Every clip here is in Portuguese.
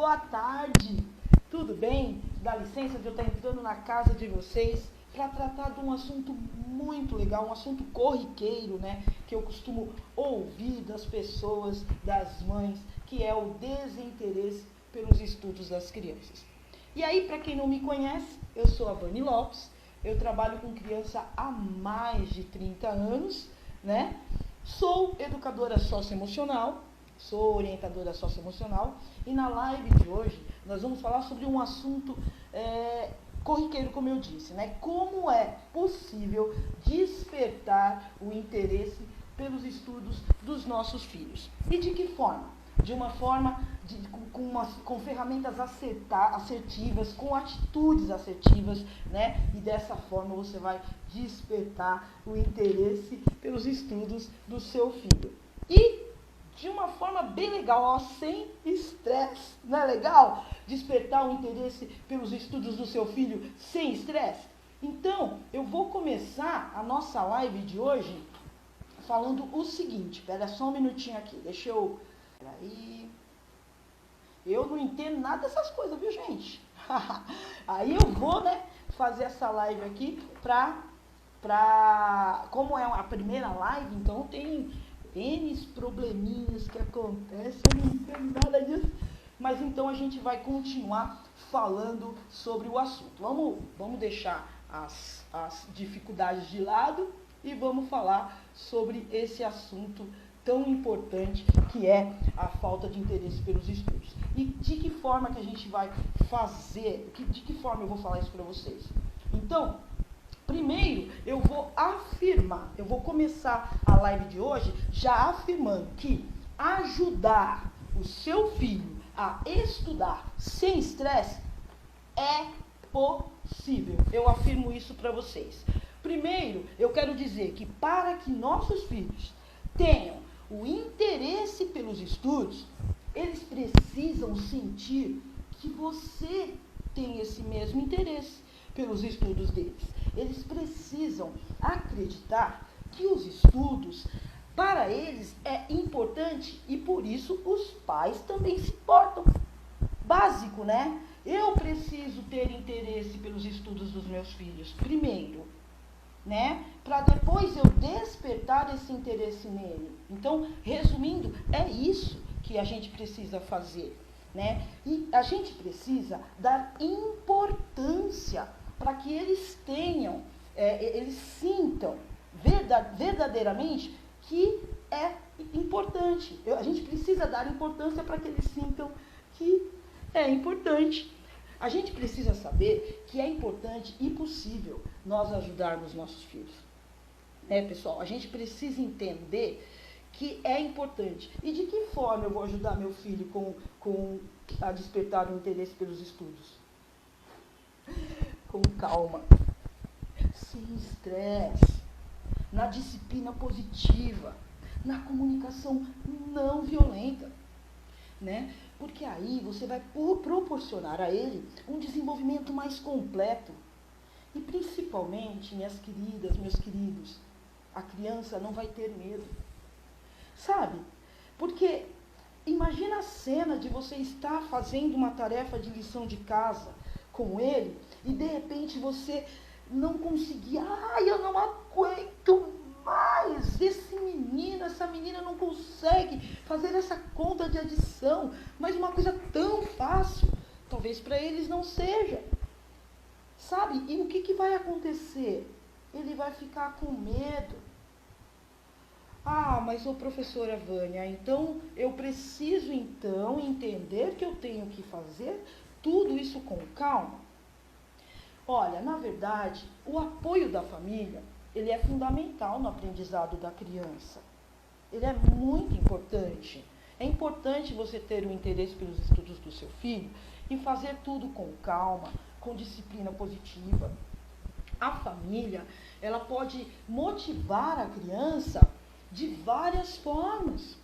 boa tarde. Tudo bem? Dá licença de eu estar entrando na casa de vocês para tratar de um assunto muito legal, um assunto corriqueiro, né? Que eu costumo ouvir das pessoas, das mães, que é o desinteresse pelos estudos das crianças. E aí, para quem não me conhece, eu sou a Vani Lopes, eu trabalho com criança há mais de 30 anos, né? Sou educadora socioemocional, sou orientadora socioemocional e na live de hoje nós vamos falar sobre um assunto corriqueiro, como eu disse, né? Como é possível despertar o interesse pelos estudos dos nossos filhos. E de que forma? De uma forma com ferramentas assertivas, com atitudes assertivas, né? E dessa forma você vai despertar o interesse pelos estudos do seu filho. E de uma forma bem legal, ó, sem estresse. Não é legal? Despertar o interesse pelos estudos do seu filho sem estresse? Então, eu vou começar a nossa live de hoje falando o seguinte. Espera só um minutinho aqui, deixa eu... Peraí. Eu não entendo nada dessas coisas, viu, gente? Aí eu vou, né, fazer essa live aqui como é a primeira live, então tem N probleminhas que acontecem, eu não entendo nada disso. Mas então a gente vai continuar falando sobre o assunto. Vamos deixar as dificuldades de lado e vamos falar sobre esse assunto tão importante que é a falta de interesse pelos estudos. E de que forma que a gente vai fazer, de que forma eu vou falar isso para vocês? Então, primeiro eu vou começar a live de hoje já afirmando que ajudar o seu filho a estudar sem estresse é possível. Eu afirmo isso para vocês. Primeiro, eu quero dizer que para que nossos filhos tenham o interesse pelos estudos, eles precisam sentir que você tem esse mesmo interesse pelos estudos deles. Eles precisam acreditar que os estudos, para eles, é importante e por isso os pais também se importam. Básico, né? Eu preciso ter interesse pelos estudos dos meus filhos, primeiro, né? Para depois eu despertar esse interesse nele. Então, resumindo, é isso que a gente precisa fazer, né? E a gente precisa dar importância para que eles tenham, eles sintam verdadeiramente que é importante. A gente precisa dar importância para que eles sintam que é importante. A gente precisa saber que é importante e possível nós ajudarmos nossos filhos. Né, pessoal? A gente precisa entender que é importante. E de que forma eu vou ajudar meu filho a despertar o interesse pelos estudos? Com calma, sem estresse, na disciplina positiva, na comunicação não violenta, né? Porque aí você vai proporcionar a ele um desenvolvimento mais completo. E principalmente, minhas queridas, meus queridos, a criança não vai ter medo. Sabe? Porque imagina a cena de você estar fazendo uma tarefa de lição de casa com ele e de repente você não conseguir, eu não aguento mais, essa menina não consegue fazer essa conta de adição, mas uma coisa tão fácil, talvez para eles não seja, sabe? E o que vai acontecer? Ele vai ficar com medo. Mas professora Vânia, então eu preciso entender que eu tenho que fazer tudo isso com calma? Olha, na verdade, o apoio da família, ele é fundamental no aprendizado da criança. Ele é muito importante. É importante você ter o interesse pelos estudos do seu filho e fazer tudo com calma, com disciplina positiva. A família, ela pode motivar a criança de várias formas,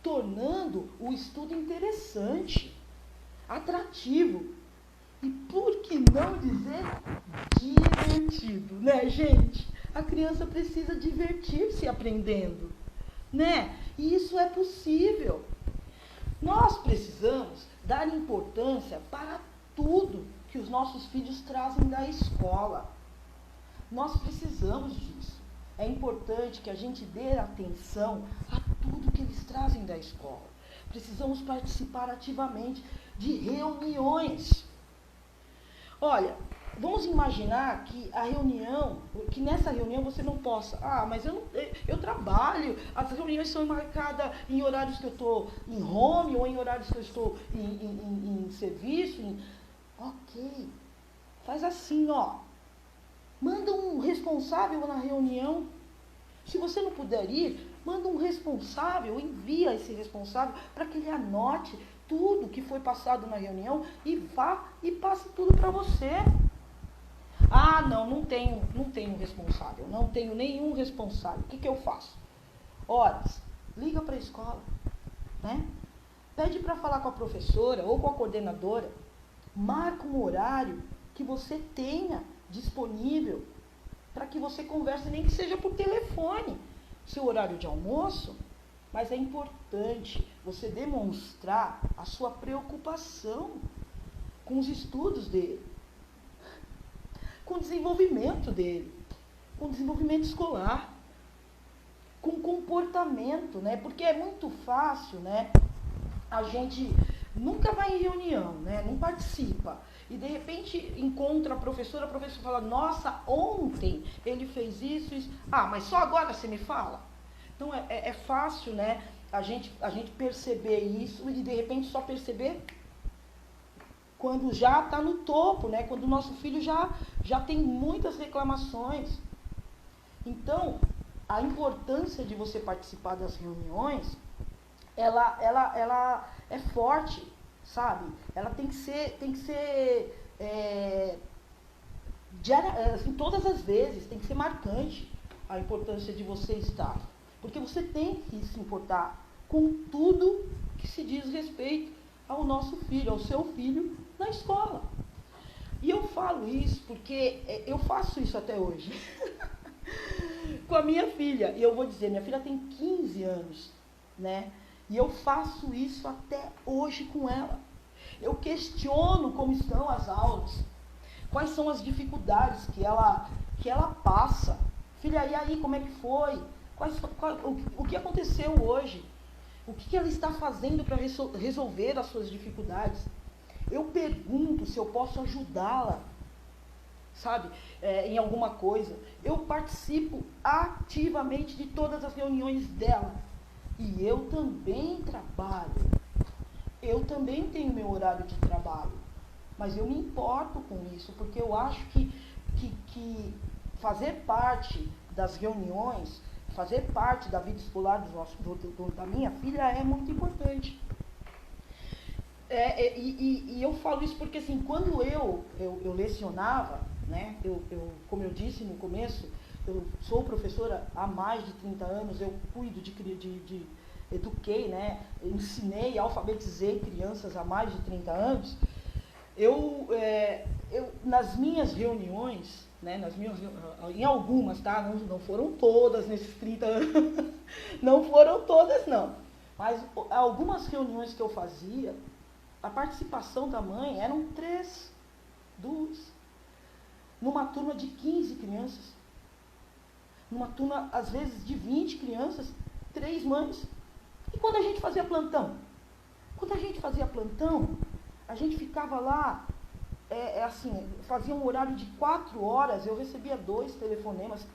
tornando o estudo interessante, atrativo e, por que não dizer, divertido, né, gente? A criança precisa divertir-se aprendendo, né? E isso é possível. Nós precisamos dar importância para tudo que os nossos filhos trazem da escola. Nós precisamos disso. É importante que a gente dê atenção a tudo que eles trazem da escola. Precisamos participar ativamente de reuniões. Olha, vamos imaginar que a reunião, que nessa reunião você não possa, mas eu trabalho, as reuniões são marcadas em horários que eu estou em home ou em horários que eu estou em serviço. Ok, faz assim, manda um responsável na reunião. Se você não puder ir, manda um responsável, envia esse responsável para que ele anote tudo que foi passado na reunião e vá e passe tudo para você. Não tenho responsável, não tenho nenhum responsável. O que eu faço? Horas, liga para a escola, né? Pede para falar com a professora ou com a coordenadora, marca um horário que você tenha disponível para que você converse, nem que seja por telefone, seu horário de almoço. Mas é importante você demonstrar a sua preocupação com os estudos dele, com o desenvolvimento dele, com o desenvolvimento escolar, com o comportamento, né? Porque é muito fácil, né? A gente nunca vai em reunião, né? Não participa. E de repente encontra a professora fala, nossa, ontem ele fez isso. Mas só agora você me fala? Então é fácil, né, a gente perceber isso e de repente só perceber quando já está no topo, né, quando o nosso filho já tem muitas reclamações. Então, a importância de você participar das reuniões, ela é forte, sabe? Ela tem que ser assim, todas as vezes, tem que ser marcante a importância de você estar. Porque você tem que se importar com tudo que se diz respeito ao nosso filho, ao seu filho na escola. E eu falo isso porque eu faço isso até hoje. Com a minha filha. E eu vou dizer, minha filha tem 15 anos, né? E eu faço isso até hoje com ela. Eu questiono como estão as aulas, quais são as dificuldades que ela passa. Filha, e aí, como é que foi? O que aconteceu hoje? O que ela está fazendo para resolver as suas dificuldades? Eu pergunto se eu posso ajudá-la, sabe, em alguma coisa. Eu participo ativamente de todas as reuniões dela. E eu também trabalho. Eu também tenho meu horário de trabalho. Mas eu me importo com isso, porque eu acho que fazer parte das reuniões, fazer parte da vida escolar da minha filha é muito importante. E eu falo isso porque, assim, quando eu lecionava, né, como eu disse no começo, eu sou professora há mais de 30 anos, eu cuido eduquei, né, ensinei, alfabetizei crianças há mais de 30 anos. Eu nas minhas reuniões, né, em algumas, tá? Não foram todas nesses 30 anos, não foram todas, não. Mas algumas reuniões que eu fazia, a participação da mãe eram 3, 2, numa turma de 15 crianças, numa turma, às vezes, de 20 crianças, 3 mães. E quando a gente fazia plantão? A gente ficava lá, assim, fazia um horário de 4 horas, eu recebia 2 telefonemas,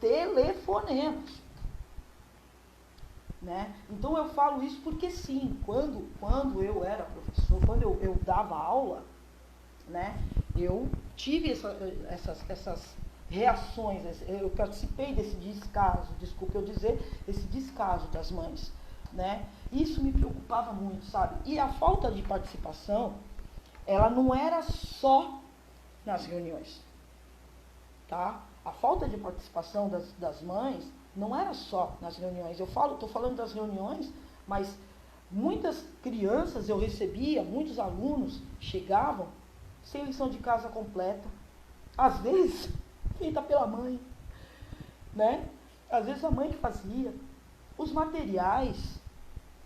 né? Então eu falo isso porque sim, quando eu era professor, quando eu dava aula, né, eu tive essas reações, eu participei desse descaso, desculpa eu dizer, esse descaso das mães, né? Isso me preocupava muito, sabe? E a falta de participação, ela não era só nas reuniões, tá? A falta de participação das mães não era só nas reuniões. Estou falando das reuniões, mas muitas crianças eu recebia, muitos alunos chegavam sem lição de casa completa, às vezes feita pela mãe, né? Às vezes a mãe que fazia. Os materiais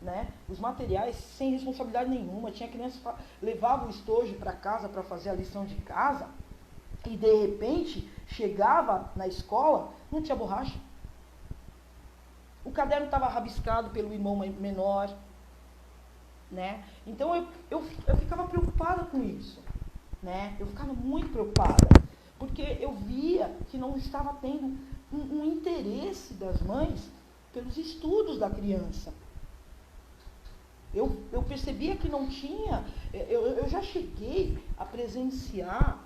né? Os materiais sem responsabilidade nenhuma. Tinha criança que levava o estojo para casa para fazer a lição de casa e de repente chegava na escola, não tinha borracha. O caderno estava rabiscado pelo irmão menor, né? Então eu ficava preocupada com isso, né? Eu ficava muito preocupada, porque eu via que não estava tendo um interesse das mães pelos estudos da criança. Eu percebia que não tinha, eu já cheguei a presenciar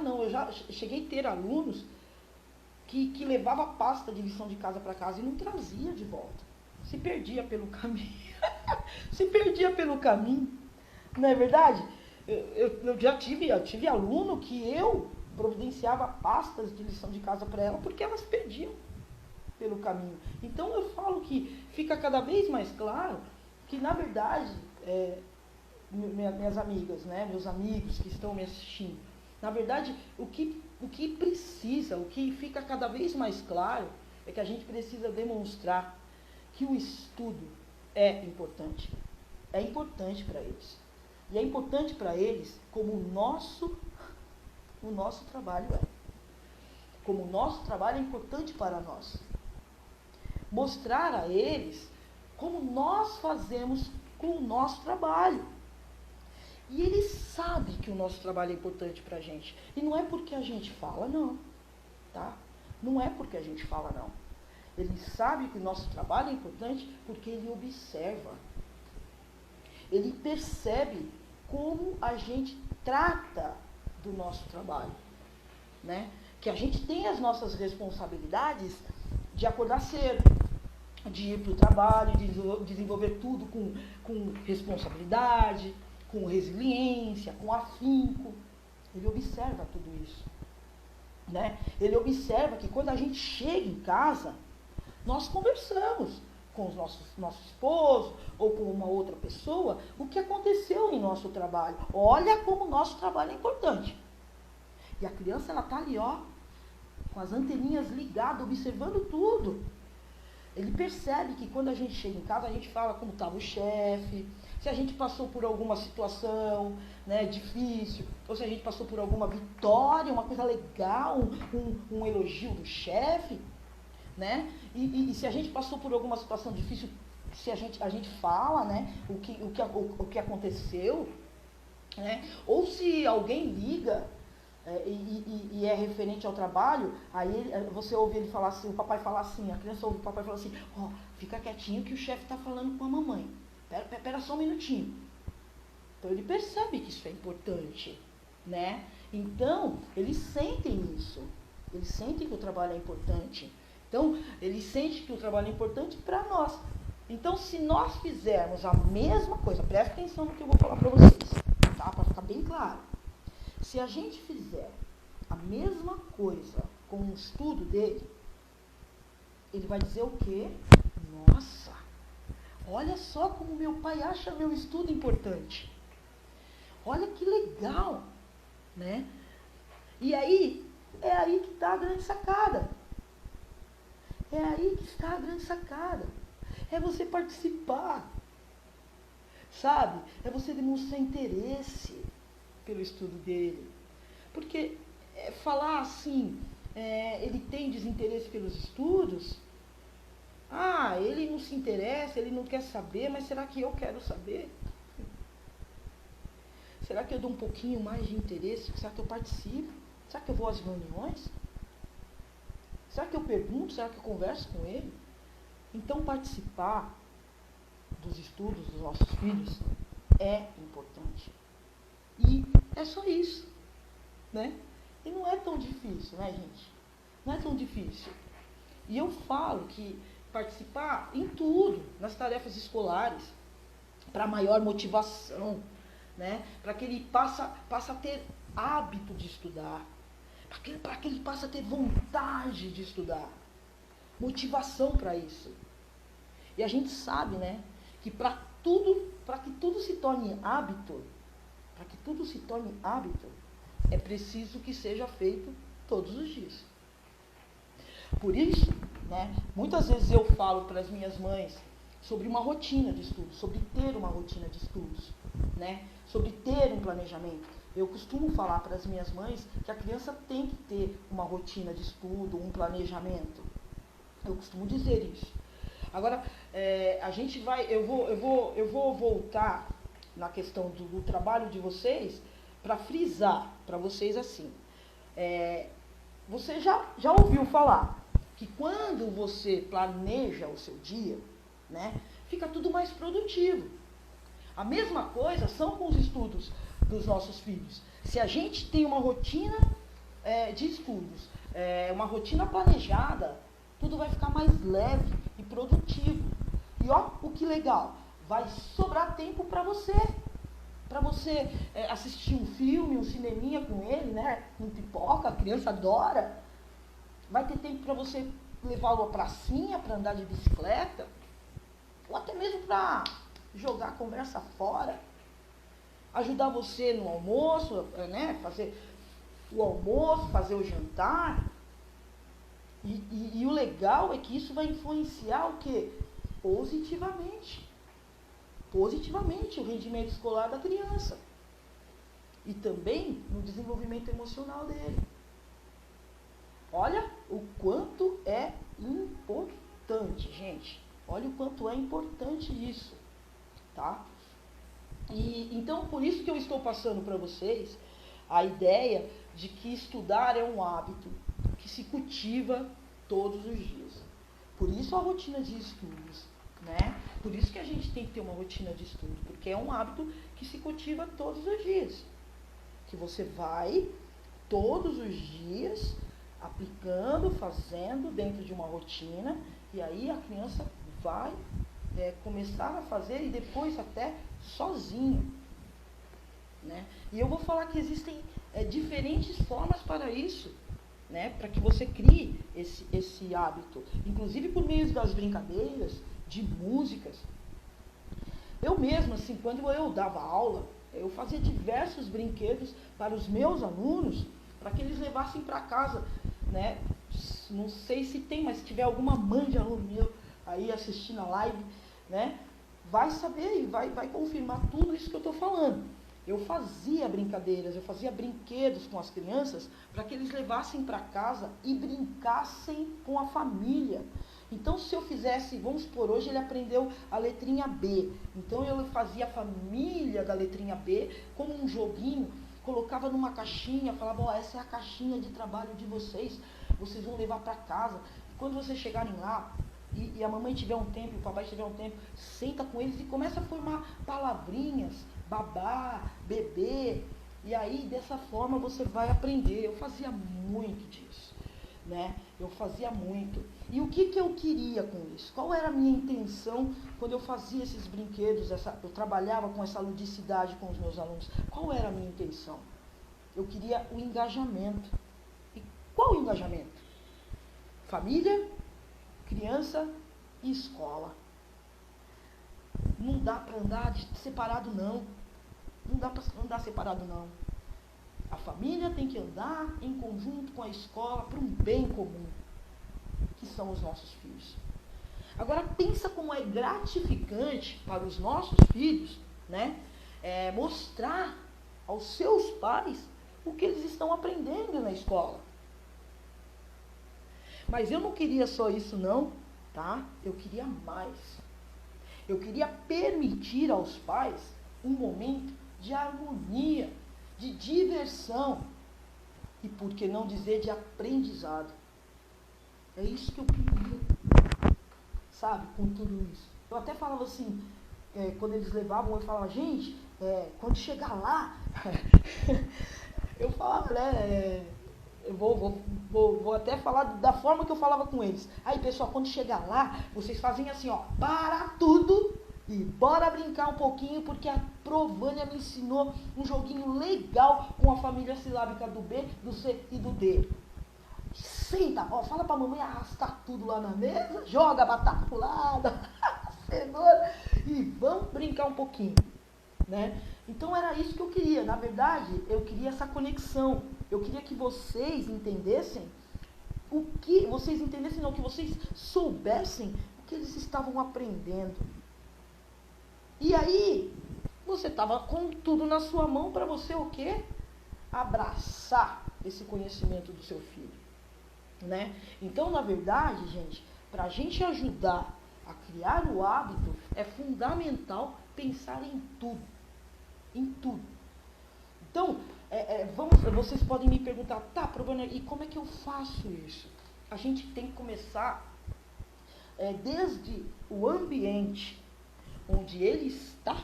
não, eu já cheguei a ter alunos que levava pasta de lição de casa para casa e não trazia de volta. Se perdia pelo caminho. Se perdia pelo caminho. Não é verdade? Eu já tive aluno que eu providenciava pastas de lição de casa para ela porque elas perdiam pelo caminho. Então eu falo que fica cada vez mais claro que, na verdade, minhas amigas, né, meus amigos que estão me assistindo, na verdade, o que precisa, o que fica cada vez mais claro é que a gente precisa demonstrar que o estudo é importante. É importante para eles. E é importante para eles como o nosso trabalho é. Como o nosso trabalho é importante para nós. Mostrar a eles como nós fazemos com o nosso trabalho. E eles sabem que o nosso trabalho é importante para a gente. E não é porque a gente fala, não. Tá? Não é porque a gente fala, não. Ele sabe que o nosso trabalho é importante porque ele observa. Ele percebe como a gente trata do nosso trabalho, né? Que a gente tem as nossas responsabilidades de acordar cedo, de ir para o trabalho, de desenvolver tudo com responsabilidade, com resiliência, com afinco. Ele observa tudo isso, né? Ele observa que quando a gente chega em casa, nós conversamos com o nosso esposo ou com uma outra pessoa o que aconteceu em nosso trabalho. Olha como o nosso trabalho é importante. E a criança, ela está ali, ó, com as anteninhas ligadas, observando tudo. Ele percebe que quando a gente chega em casa, a gente fala como estava o chefe, se a gente passou por alguma situação, né, difícil, ou se a gente passou por alguma vitória, uma coisa legal, um elogio do chefe, né? E se a gente passou por alguma situação difícil, se a gente fala, né, o que aconteceu, né? Ou se alguém liga e é referente ao trabalho, aí você ouve ele falar assim, o papai falar assim, a criança ouve o papai falar assim, ó, fica quietinho que o chefe está falando com a mamãe. Pera só um minutinho. Então ele percebe que isso é importante, né? Então, eles sentem isso. Eles sentem que o trabalho é importante. Então, eles sentem que o trabalho é importante para nós. Então, se nós fizermos a mesma coisa, presta atenção no que eu vou falar para vocês, tá? Para ficar bem claro. Se a gente fizer a mesma coisa com o estudo dele, ele vai dizer o quê? Nossa, olha só como meu pai acha meu estudo importante. Olha que legal, né? E aí, é aí que está a grande sacada. É aí que está a grande sacada. É você participar, sabe? É você demonstrar interesse pelo estudo dele. Porque falar assim, ele tem desinteresse pelos estudos, ele não se interessa, ele não quer saber, mas será que eu quero saber? Será que eu dou um pouquinho mais de interesse? Será que eu participo? Será que eu vou às reuniões? Será que eu pergunto? Será que eu converso com ele? Então, participar dos estudos dos nossos filhos é importante. E é só isso, né? E não é tão difícil, né, gente? Não é tão difícil. E eu falo que participar em tudo, nas tarefas escolares, para maior motivação, né? Para que ele passe a ter hábito de estudar, para que ele passe a ter vontade de estudar, motivação para isso. E a gente sabe, né, que para que tudo se torne hábito, é preciso que seja feito todos os dias. Por isso, né, muitas vezes eu falo para as minhas mães, sobre uma rotina de estudos, sobre ter uma rotina de estudos, né? Sobre ter um planejamento. Eu costumo falar para as minhas mães que a criança tem que ter uma rotina de estudo, um planejamento. Eu costumo dizer isso. Agora, a gente vai, eu vou voltar na questão do trabalho de vocês para frisar para vocês assim. Você já ouviu falar que quando você planeja o seu dia, né, fica tudo mais produtivo. A mesma coisa são com os estudos dos nossos filhos. Se a gente tem uma rotina de estudos, uma rotina planejada, tudo vai ficar mais leve e produtivo. E ó, o que legal, vai sobrar tempo para você. Para você assistir um filme, um cineminha com ele, né? Com pipoca, a criança adora. Vai ter tempo para você levá-lo à pracinha, para andar de bicicleta. Ou até mesmo para jogar a conversa fora. Ajudar você no almoço, né? Fazer o almoço, fazer o jantar. E o legal é que isso vai influenciar o quê? Positivamente o rendimento escolar da criança. E também no desenvolvimento emocional dele. Olha o quanto é importante, gente. Olha o quanto é importante isso, tá? E então, por isso que eu estou passando para vocês a ideia de que estudar é um hábito que se cultiva todos os dias. Por isso a rotina de estudos, né? Por isso que a gente tem que ter uma rotina de estudo, porque é um hábito que se cultiva todos os dias. Que você vai todos os dias aplicando, fazendo dentro de uma rotina, e aí a criança vai começar a fazer e depois até sozinho, né? E eu vou falar que existem diferentes formas para isso, né? Para que você crie esse hábito, inclusive por meio das brincadeiras, de músicas. Eu mesma, assim, quando eu dava aula, eu fazia diversos brinquedos para os meus alunos, para que eles levassem para casa, né? Não sei se tem, mas se tiver alguma mãe de aluno meu aí assistindo a live, né? Vai saber e vai confirmar tudo isso que eu estou falando. Eu fazia brincadeiras, eu fazia brinquedos com as crianças para que eles levassem para casa e brincassem com a família. Então, se eu fizesse, vamos supor, hoje ele aprendeu a letrinha B. Então, eu fazia a família da letrinha B como um joguinho, colocava numa caixinha, falava, ó, essa é a caixinha de trabalho de vocês vão levar para casa. E quando vocês chegarem lá, e a mamãe tiver um tempo, e o papai tiver um tempo, senta com eles e começa a formar palavrinhas, babá, bebê, e aí dessa forma você vai aprender. Eu fazia muito disso, né? Eu fazia muito. E o que eu queria com isso? Qual era a minha intenção quando eu fazia esses brinquedos, eu trabalhava com essa ludicidade com os meus alunos? Qual era a minha intenção? Eu queria o engajamento. E qual o engajamento? Família, criança e escola. Não dá para andar separado, não. Não dá para andar separado, não. A família tem que andar em conjunto com a escola para um bem comum, que são os nossos filhos. Agora, pensa como é gratificante para os nossos filhos, né? Mostrar aos seus pais o que eles estão aprendendo na escola. Mas eu não queria só isso, não, tá? Eu queria mais. Eu queria permitir aos pais um momento de harmonia, de diversão e, por que não dizer, de aprendizado. É isso que eu queria, sabe, com tudo isso. Eu até falava assim, quando eles levavam, eu falava, gente, quando chegar lá, eu falava, né, eu vou até falar da forma que eu falava com eles. Aí, pessoal, quando chegar lá, vocês fazem assim, ó, para tudo e bora brincar um pouquinho, porque a Provânia me ensinou um joguinho legal com a família silábica do B, do C e do D. Senta, ó, fala pra mamãe arrastar tudo lá na mesa, joga a batata pro lado, cenoura, e vamos brincar um pouquinho, né? Então era isso que eu queria. Na verdade, eu queria essa conexão. Eu queria que vocês entendessem que vocês soubessem o que eles estavam aprendendo. E aí, você estava com tudo na sua mão para você o quê? Abraçar esse conhecimento do seu filho, né? Então, na verdade, gente, para a gente ajudar a criar o hábito, é fundamental pensar em tudo. Em tudo. Então, vocês podem me perguntar, tá, problema, e como é que eu faço isso? A gente tem que começar desde o ambiente onde ele está,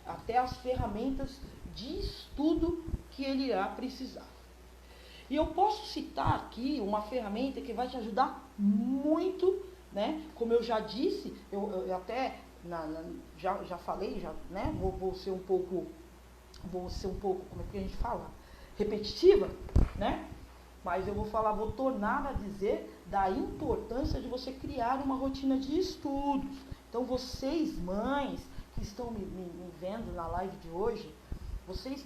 até as ferramentas de estudo que ele irá precisar. E eu posso citar aqui uma ferramenta que vai te ajudar muito, né? Como eu já disse, eu até já falei, né? Vou ser um pouco, como é que a gente fala? Repetitiva, né? Mas eu vou tornar a dizer da importância de você criar uma rotina de estudos. Então, vocês, mães, que estão me vendo na live de hoje, vocês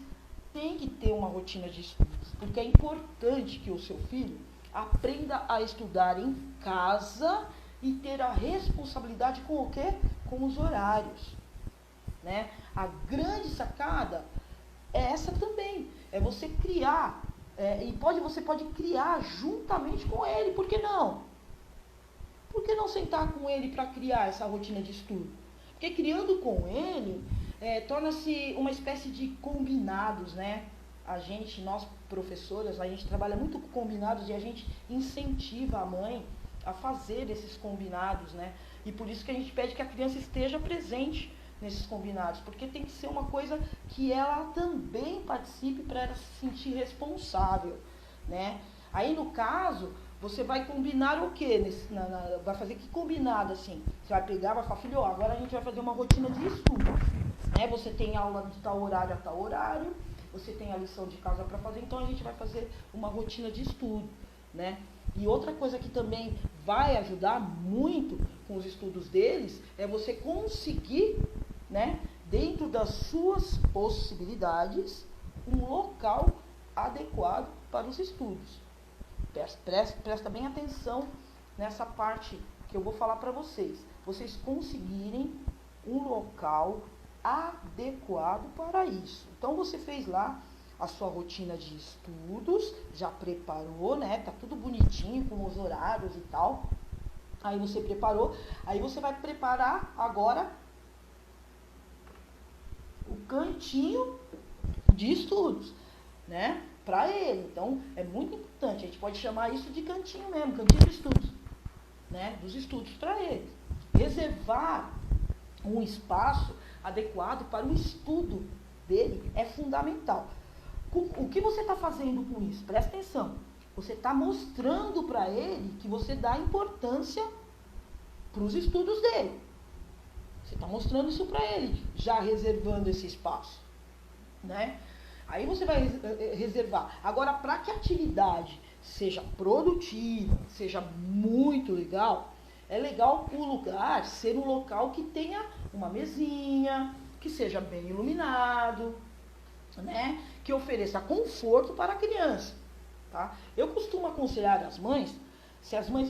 têm que ter uma rotina de estudos, porque é importante que o seu filho aprenda a estudar em casa e ter a responsabilidade com o quê? Com os horários, né? A grande sacada é essa também, é você criar, você pode criar juntamente com ele, por que não? Por que não sentar com ele para criar essa rotina de estudo? Porque criando com ele, torna-se uma espécie de combinados, né? Nós professoras, a gente trabalha muito com combinados e a gente incentiva a mãe a fazer esses combinados, né? E por isso que a gente pede que a criança esteja presente nesses combinados, porque tem que ser uma coisa que ela também participe para ela se sentir responsável, né? Aí, no caso, você vai combinar o quê? Vai fazer que combinado, assim? Você vai pegar, vai falar, filho, agora a gente vai fazer uma rotina de estudo, né? Você tem aula de tal horário a tal horário, você tem a lição de casa para fazer, então a gente vai fazer uma rotina de estudo, né? E outra coisa que também vai ajudar muito com os estudos deles é você conseguir, né, dentro das suas possibilidades, um local adequado para os estudos. Presta bem atenção nessa parte que eu vou falar para vocês. Vocês conseguirem um local adequado para isso. Então, você fez lá a sua rotina de estudos, já preparou, né? Tá tudo bonitinho com os horários e tal. Aí você preparou, aí você vai preparar agora o cantinho de estudos, né? Para ele. Então, é muito importante. A gente pode chamar isso de cantinho mesmo, cantinho de estudos, né? Dos estudos para ele. Reservar um espaço adequado para o estudo dele é fundamental. O que você está fazendo com isso? Presta atenção. Você está mostrando para ele que você dá importância para os estudos dele. Você está mostrando isso para ele, já reservando esse espaço, né? Aí você vai reservar. Agora, para que a atividade seja produtiva, seja muito legal, é legal o lugar ser um local que tenha uma mesinha, que seja bem iluminado, né? Que ofereça conforto para a criança, tá? Eu costumo aconselhar as mães,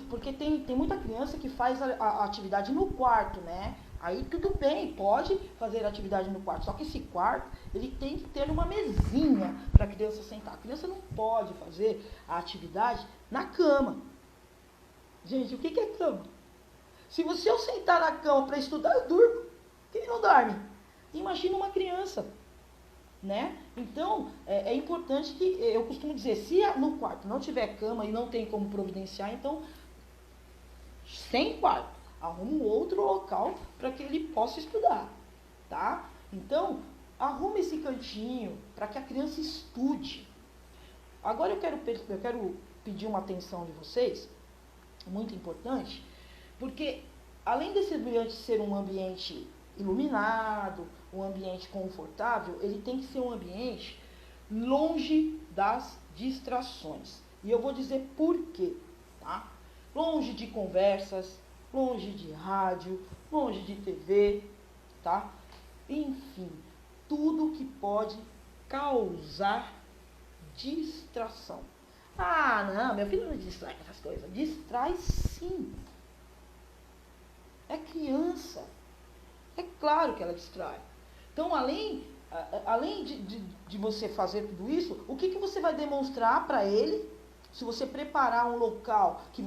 porque tem muita criança que faz a atividade no quarto, né? Aí tudo bem, pode fazer atividade no quarto, só que esse quarto, ele tem que ter uma mesinha para a criança sentar. A criança não pode fazer a atividade na cama. Gente, o que é cama? Se eu sentar na cama para estudar, eu durmo. Quem não dorme? Imagina uma criança, né? Então, é importante que, eu costumo dizer, se no quarto não tiver cama e não tem como providenciar, então, sem quarto. Arruma um outro local para que ele possa estudar, tá? Então, arruma esse cantinho para que a criança estude. Agora eu quero pedir uma atenção de vocês, muito importante, porque além desse ambiente ser um ambiente iluminado, um ambiente confortável, ele tem que ser um ambiente longe das distrações. E eu vou dizer por quê, tá? Longe de conversas, longe de rádio, longe de TV, tá? Enfim, tudo que pode causar distração. Ah, não, meu filho não distrai com essas coisas. Distrai sim. É criança. É claro que ela distrai. Então, além de você fazer tudo isso, o que você vai demonstrar para ele? Se você preparar um local que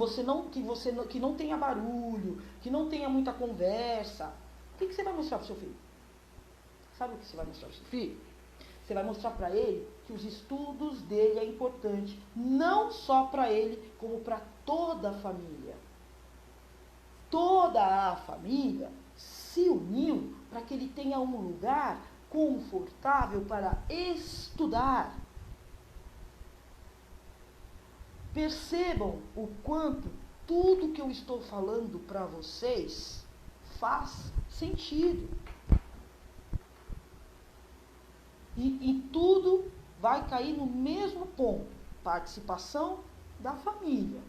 não tenha barulho, que não tenha muita conversa, o que você vai mostrar para o seu filho? Sabe o que você vai mostrar para o seu filho? Você vai mostrar para ele que os estudos dele é importante, não só para ele, como para toda a família. Toda a família se uniu para que ele tenha um lugar confortável para estudar. Percebam o quanto tudo que eu estou falando para vocês faz sentido. E tudo vai cair no mesmo ponto. Participação da família.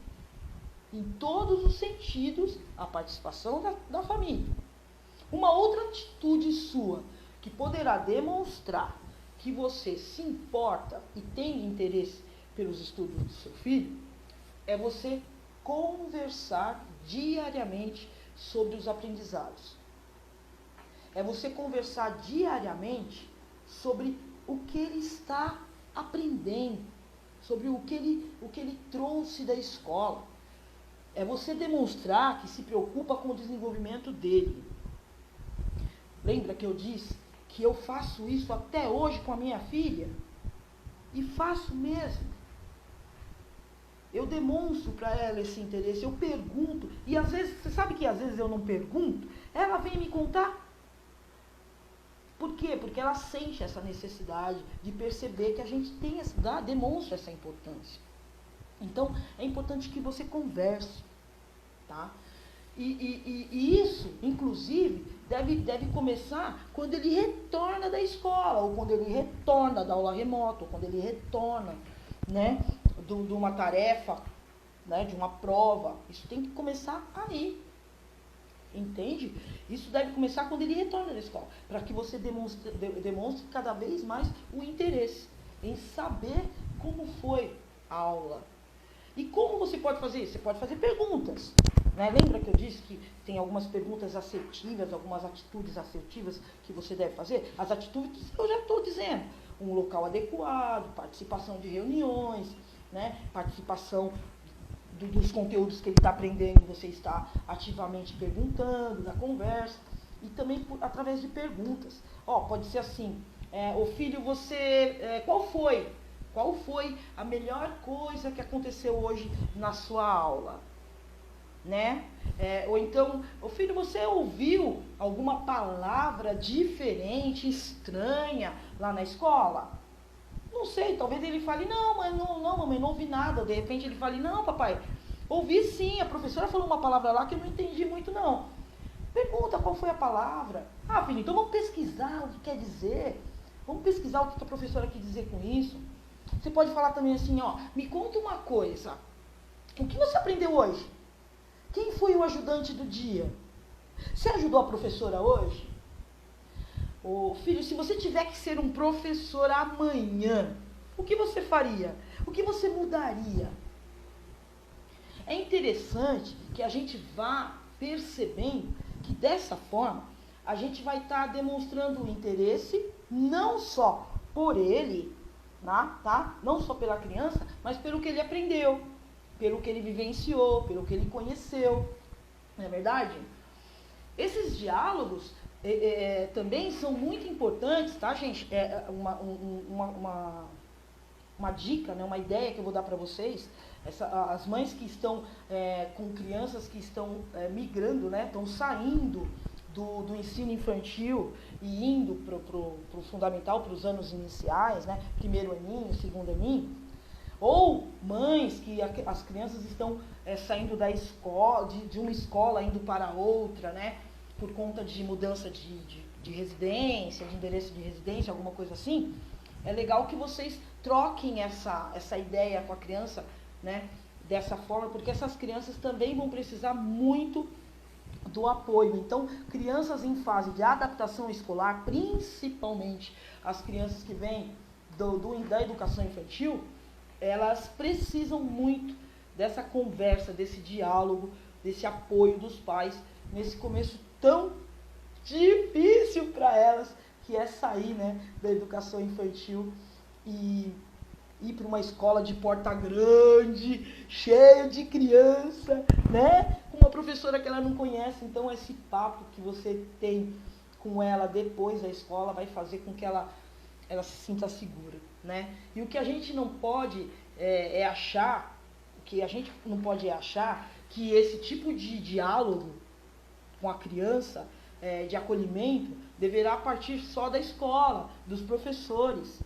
Em todos os sentidos, a participação da família. Uma outra atitude sua que poderá demonstrar que você se importa e tem interesse pelos estudos do seu filho, é você conversar diariamente sobre os aprendizados. É você conversar diariamente sobre o que ele está aprendendo, sobre o que ele trouxe da escola. É você demonstrar que se preocupa com o desenvolvimento dele. Lembra que eu disse que eu faço isso até hoje com a minha filha? E faço mesmo. Eu demonstro para ela esse interesse, eu pergunto. E às vezes, você sabe que às vezes eu não pergunto? Ela vem me contar. Por quê? Porque ela sente essa necessidade de perceber que a gente demonstra essa importância. Então, é importante que você converse, tá? E isso, inclusive, deve começar quando ele retorna da escola, ou quando ele retorna da aula remota, ou quando ele retorna, né, de uma tarefa, né, de uma prova. Isso tem que começar aí. Entende? Isso deve começar quando ele retorna da escola, para que você demonstre cada vez mais o interesse em saber como foi a aula. E como você pode fazer isso? Você pode fazer perguntas. Né? Lembra que eu disse que tem algumas perguntas assertivas, algumas atitudes assertivas que você deve fazer? As atitudes eu já estou dizendo. Um local adequado, participação de reuniões, né? Participação dos conteúdos que ele está aprendendo, você está ativamente perguntando, na conversa, e também através de perguntas. Pode ser assim, ô filho, qual foi a melhor coisa que aconteceu hoje na sua aula? Né? Ou então, ô filho, você ouviu alguma palavra diferente, estranha lá na escola? Não sei, talvez ele fale, não, mamãe, não ouvi nada. De repente ele fale, não, papai, ouvi sim, a professora falou uma palavra lá que eu não entendi muito, não. Pergunta qual foi a palavra. Filho, então vamos pesquisar o que quer dizer. Vamos pesquisar o que a professora quer dizer com isso. Você pode falar também assim, me conta uma coisa. O que você aprendeu hoje? Quem foi o ajudante do dia? Você ajudou a professora hoje? Filho, se você tiver que ser um professor amanhã, o que você faria? O que você mudaria? É interessante que a gente vá percebendo que dessa forma a gente vai estar demonstrando o interesse não só por ele, tá? Não só pela criança, mas pelo que ele aprendeu, pelo que ele vivenciou, pelo que ele conheceu. Não é verdade? Esses diálogos também são muito importantes, tá, gente? Uma dica, né, uma ideia que eu vou dar para vocês. As mães que estão com crianças que estão migrando, né, estão saindo do ensino infantil e indo para o fundamental, para os anos iniciais, né, primeiro aninho, segundo aninho, ou mães que as crianças estão saindo da escola, de uma escola indo para outra, né, por conta de mudança de residência, de endereço de residência, alguma coisa assim. É legal que vocês troquem essa ideia com a criança, né, dessa forma, porque essas crianças também vão precisar muito do apoio. Então, crianças em fase de adaptação escolar, principalmente as crianças que vêm da educação infantil, elas precisam muito dessa conversa, desse diálogo, desse apoio dos pais nesse começo tão difícil para elas, que é sair, né, da educação infantil e ir para uma escola de porta grande, cheia de criança, né, com uma professora que ela não conhece. Então esse papo que você tem com ela depois da escola vai fazer com que ela se sinta segura, né? E o que a gente não pode achar que esse tipo de diálogo com a criança, de acolhimento, deverá partir só da escola, dos professores.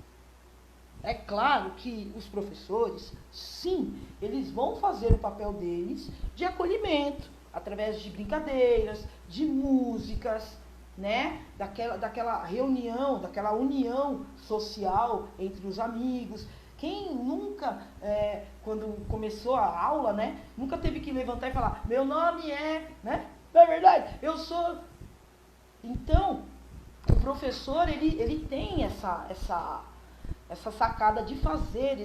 É claro que os professores, sim, eles vão fazer o papel deles de acolhimento, através de brincadeiras, de músicas, né? Daquela reunião, daquela união social entre os amigos. Quem nunca, quando começou a aula, né, nunca teve que levantar e falar, meu nome é, né? Não é verdade? Eu sou... Então, o professor, ele tem essa sacada de fazer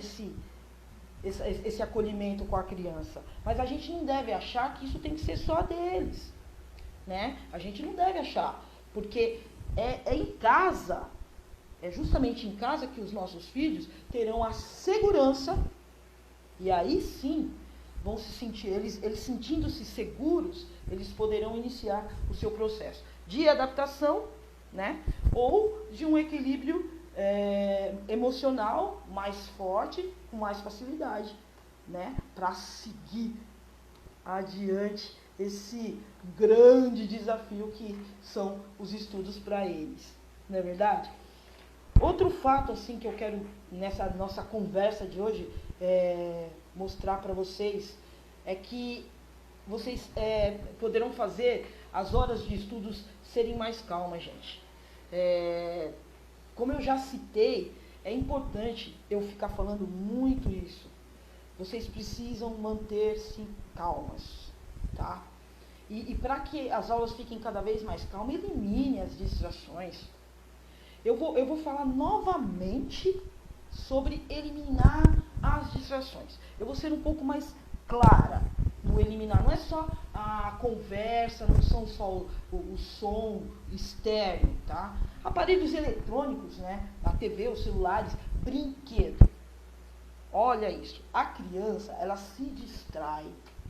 esse acolhimento com a criança. Mas a gente não deve achar que isso tem que ser só deles, né? A gente não deve achar, porque é em casa, é justamente em casa que os nossos filhos terão a segurança, e aí sim vão se sentir, eles sentindo-se seguros, eles poderão iniciar o seu processo de adaptação, né? Ou de um equilíbrio emocional mais forte, com mais facilidade, né? Para seguir adiante esse grande desafio que são os estudos para eles, não é verdade? Outro fato assim que eu quero nessa nossa conversa de hoje mostrar para vocês é que vocês poderão fazer as horas de estudos serem mais calmas, gente. Como eu já citei, é importante eu ficar falando muito isso. Vocês precisam manter-se calmas, tá? E para que as aulas fiquem cada vez mais calmas, elimine as distrações. Eu vou falar novamente sobre eliminar as distrações. Eu vou ser um pouco mais clara no eliminar. Não é só a conversa, não são só o som externo, tá? Aparelhos eletrônicos, né? A TV, os celulares, brinquedo. Olha isso. A criança, ela se distrai.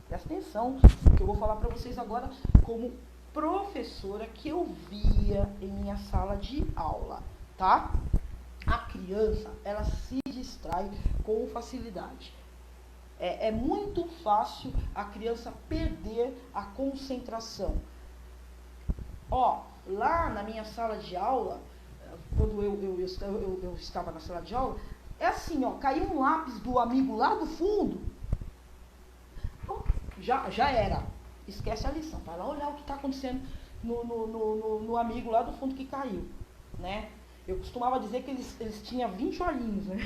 Presta atenção, que eu vou falar para vocês agora como professora que eu via em minha sala de aula, tá? A criança, ela se distrai com facilidade. É muito fácil a criança perder a concentração. Ó, lá na minha sala de aula, quando eu estava na sala de aula, é assim, ó, caiu um lápis do amigo lá do fundo, já era. Esquece a lição, vai lá olhar o que está acontecendo no amigo lá do fundo que caiu, né? Eu costumava dizer que eles tinham 20 olhinhos, né?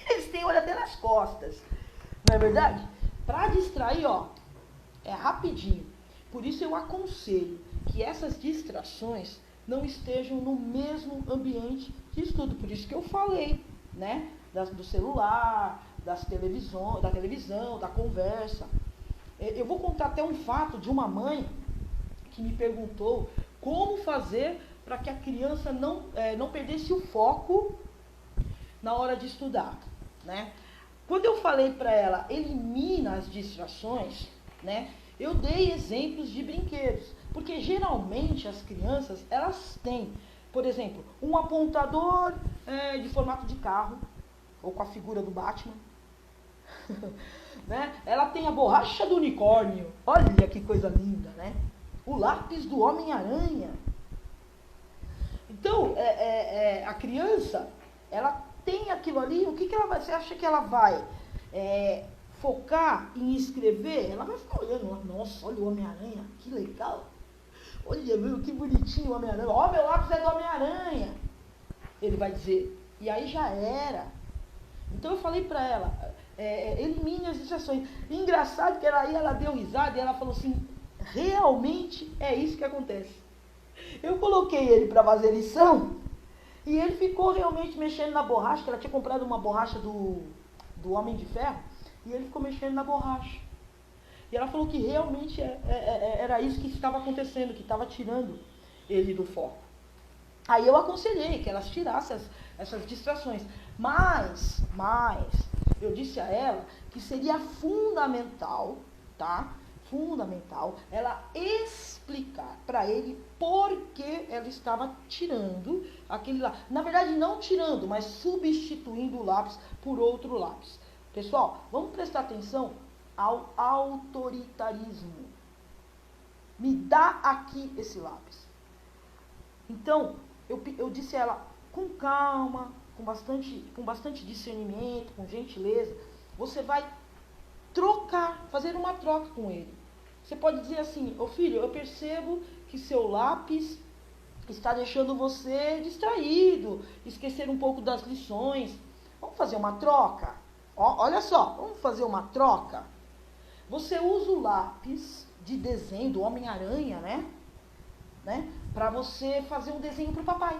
Eles têm olho até nas costas, não é verdade? Para distrair, ó, é rapidinho. Por isso eu aconselho que essas distrações não estejam no mesmo ambiente de estudo. Por isso que eu falei, né? Do celular, da televisão, da conversa. Eu vou contar até um fato de uma mãe que me perguntou como fazer para que a criança não perdesse o foco na hora de estudar, né? Quando eu falei para ela, elimina as distrações, né? Eu dei exemplos de brinquedos, porque geralmente as crianças, elas têm, por exemplo, um apontador de formato de carro, ou com a figura do Batman, né? Ela tem a borracha do unicórnio, olha que coisa linda, né? O lápis do Homem-Aranha. Então, a criança, ela tem aquilo ali, o que ela vai, você acha que ela vai focar em escrever? Ela vai ficar olhando, nossa, olha o Homem-Aranha, que legal. Olha, meu, que bonitinho o Homem-Aranha. Ó, meu lápis é do Homem-Aranha. Ele vai dizer, e aí já era. Então eu falei para ela, elimine as distrações. Engraçado que ela deu risada e ela falou assim, realmente é isso que acontece. Eu coloquei ele para fazer lição e ele ficou realmente mexendo na borracha, que ela tinha comprado uma borracha do Homem de Ferro, e ele ficou mexendo na borracha. E ela falou que realmente era isso que estava acontecendo, que estava tirando ele do foco. Aí eu aconselhei que elas tirassem essas distrações. Mas, eu disse a ela que seria fundamental, tá? Fundamental ela explicar para ele por que ela estava tirando aquele lápis. Na verdade, não tirando, mas substituindo o lápis por outro lápis. Pessoal, vamos prestar atenção ao autoritarismo. Me dá aqui esse lápis. Então, eu disse a ela, com calma, com bastante discernimento, com gentileza, você vai fazer uma troca com ele. Você pode dizer assim, ô filho, eu percebo que seu lápis está deixando você distraído, esquecer um pouco das lições. Vamos fazer uma troca? Olha só, vamos fazer uma troca? Você usa o lápis de desenho do Homem-Aranha, né? Para você fazer um desenho para o papai.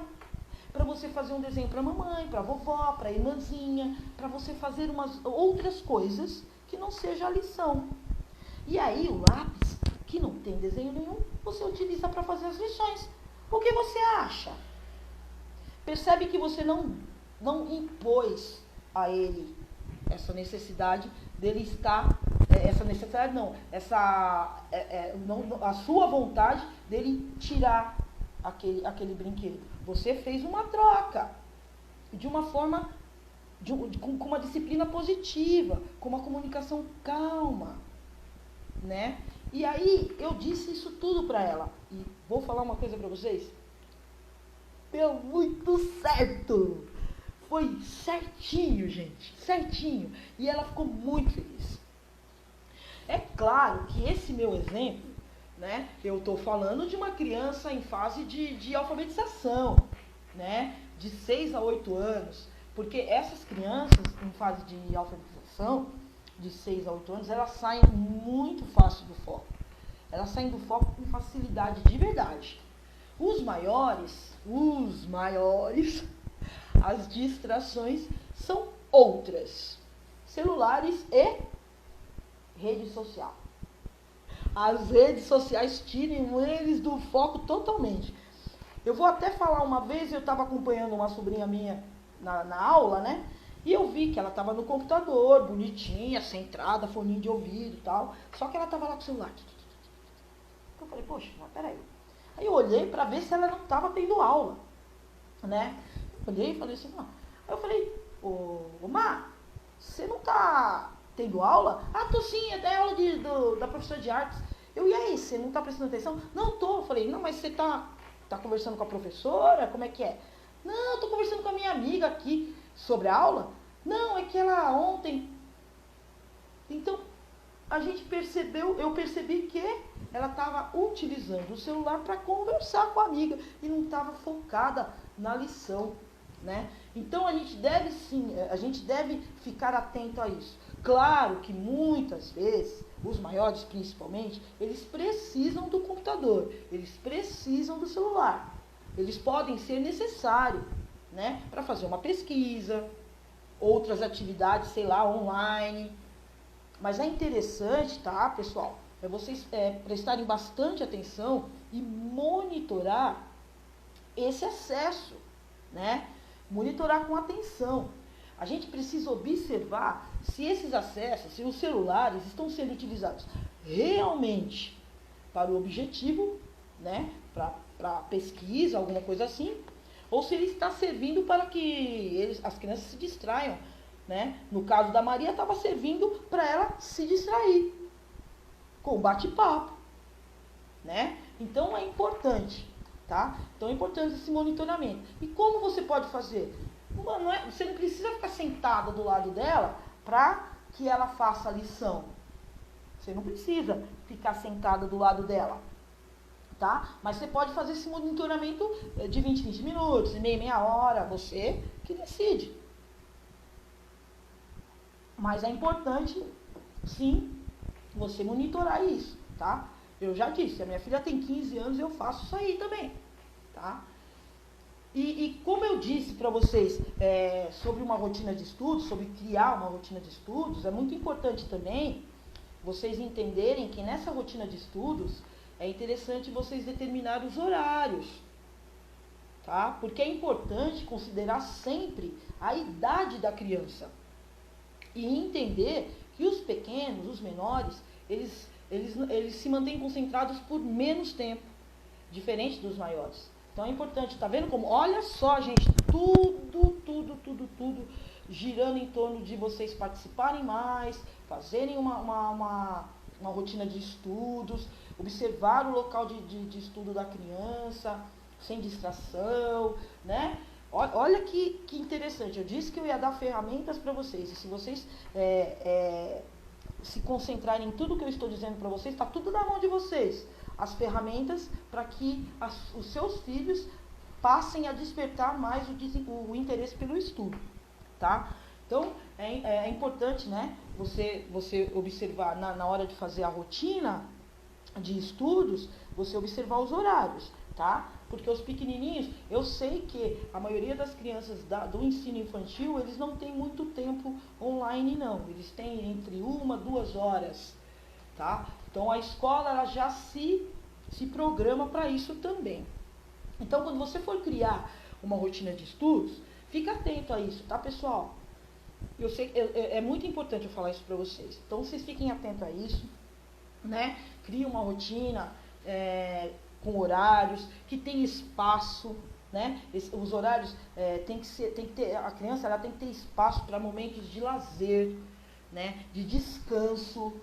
Para você fazer um desenho para a mamãe, para a vovó, para a irmãzinha, para você fazer umas outras coisas que não seja a lição. E aí o lápis, que não tem desenho nenhum, você utiliza para fazer as lições. O que você acha? Percebe que você não impôs a ele essa necessidade dele estar, a sua vontade dele tirar aquele brinquedo. Você fez uma troca de uma forma, com uma disciplina positiva, com uma comunicação calma, né? E aí eu disse isso tudo para ela. E vou falar uma coisa para vocês. Deu muito certo. Foi certinho, gente. Certinho. E ela ficou muito feliz. É claro que esse meu exemplo, né? Eu estou falando de uma criança em fase de alfabetização, né? De 6 a 8 anos. Porque essas crianças em fase de alfabetização, de 6 a 8 anos, elas saem muito fácil do foco. Elas saem do foco com facilidade de verdade. Os maiores, as distrações são outras. Celulares e rede social. As redes sociais tiram eles do foco totalmente. Eu vou até falar uma vez, eu estava acompanhando uma sobrinha minha na aula, né? E eu vi que ela estava no computador, bonitinha, centrada, foninho de ouvido e tal. Só que ela estava lá com o celular. Eu falei, poxa, mas peraí. Aí eu olhei para ver se ela não estava tendo aula, né? Olhei e falei assim, não. Aí eu falei, ô Má, você não tá tendo aula? Ah, tô sim, é da aula da professora de artes. E aí, você não tá prestando atenção? Não, tô. Eu falei, não, mas você tá conversando com a professora? Como é que é? Não, eu tô conversando com a minha amiga aqui sobre a aula. Não, é que ela ontem... Então, eu percebi que ela estava utilizando o celular para conversar com a amiga e não estava focada na lição, né? Então, a gente deve ficar atento a isso. Claro que muitas vezes, os maiores principalmente, eles precisam do computador, eles precisam do celular. Eles podem ser necessários, né, para fazer uma pesquisa, outras atividades, sei lá, online. Mas é interessante, tá, pessoal, vocês prestarem bastante atenção e monitorar esse acesso, né? Monitorar com atenção. A gente precisa observar se esses acessos, se os celulares estão sendo utilizados realmente para o objetivo, né? Para pesquisa, alguma coisa assim, ou se ele está servindo para que as crianças se distraiam, né? No caso da Maria, estava servindo para ela se distrair com bate-papo, né? Então é importante, tá? Então é importante esse monitoramento. E como você pode fazer? Você não precisa ficar sentada do lado dela para que ela faça a lição. Você não precisa ficar sentada do lado dela, tá? Mas você pode fazer esse monitoramento de 20 minutos, meia hora, você que decide. Mas é importante, sim, você monitorar isso, tá? Eu já disse, a minha filha tem 15 anos, eu faço isso aí também, tá? E como eu disse para vocês sobre uma rotina de estudos, sobre criar uma rotina de estudos, é muito importante também vocês entenderem que nessa rotina de estudos, é interessante vocês determinar os horários, tá? Porque é importante considerar sempre a idade da criança e entender que os pequenos, os menores, eles se mantêm concentrados por menos tempo, diferente dos maiores. Então é importante, tá vendo como? Olha só, gente, tudo girando em torno de vocês participarem mais, fazerem uma rotina de estudos, observar o local de estudo da criança, sem distração, né? Olha que interessante, eu disse que eu ia dar ferramentas para vocês, e se vocês se concentrarem em tudo que eu estou dizendo para vocês, está tudo na mão de vocês, as ferramentas para que os seus filhos passem a despertar mais o interesse pelo estudo, tá? Então, é importante, né, você observar na hora de fazer a rotina de estudos, você observar os horários, tá? Porque os pequenininhos, eu sei que a maioria das crianças do ensino infantil, eles não têm muito tempo online, não. Eles têm entre 1 a 2 horas, tá? Então, a escola ela já se programa para isso também. Então, quando você for criar uma rotina de estudos, fica atento a isso, tá, pessoal? Eu sei que é muito importante eu falar isso para vocês. Então, vocês fiquem atentos a isso, né? Crie uma rotina com horários, que tem espaço, né? Os horários tem que ter, a criança ela tem que ter espaço para momentos de lazer, né? De descanso.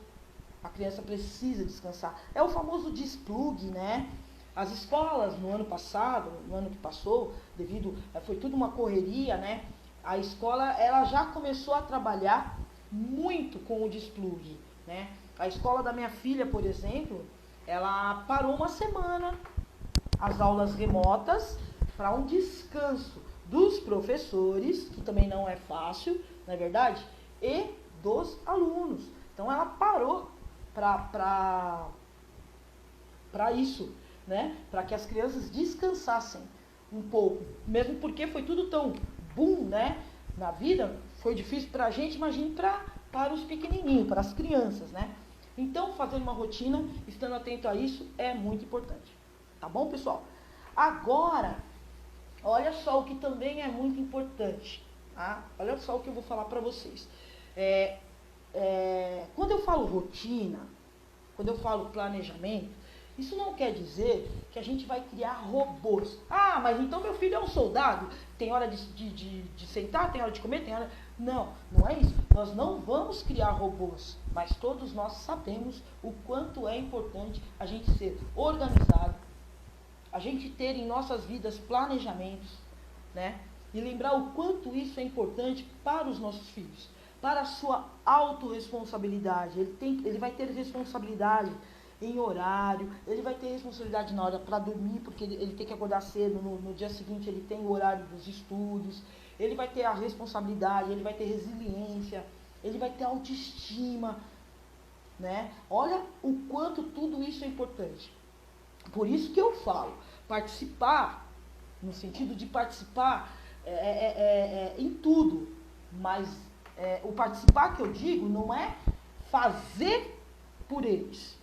A criança precisa descansar. É o famoso desplugue, né? As escolas no ano passado, no ano que passou, foi tudo uma correria, né? A escola ela já começou a trabalhar muito com o desplugue, né? A escola da minha filha, por exemplo, ela parou uma semana as aulas remotas para um descanso dos professores, que também não é fácil, não é verdade? E dos alunos. Então ela parou para isso, né? Para que as crianças descansassem um pouco. Mesmo porque foi tudo tão boom, né? Na vida, foi difícil para a gente, imagine para os pequenininhos, para as crianças, né? Então, fazer uma rotina, estando atento a isso, é muito importante. Tá bom, pessoal? Agora, olha só o que também é muito importante. Tá? Olha só o que eu vou falar para vocês. Quando eu falo rotina, quando eu falo planejamento, isso não quer dizer que a gente vai criar robôs. Ah, mas então meu filho é um soldado. Tem hora de sentar, tem hora de comer, tem hora... Não, não é isso. Nós não vamos criar robôs, mas todos nós sabemos o quanto é importante a gente ser organizado, a gente ter em nossas vidas planejamentos, né? E lembrar o quanto isso é importante para os nossos filhos, para a sua autorresponsabilidade. Ele vai ter responsabilidade em horário, ele vai ter responsabilidade na hora para dormir, porque ele tem que acordar cedo, no dia seguinte ele tem o horário dos estudos, ele vai ter a responsabilidade, ele vai ter resiliência, ele vai ter autoestima, né? Olha o quanto tudo isso é importante. Por isso que eu falo, participar, no sentido de participar em tudo, mas o participar que eu digo não é fazer por eles.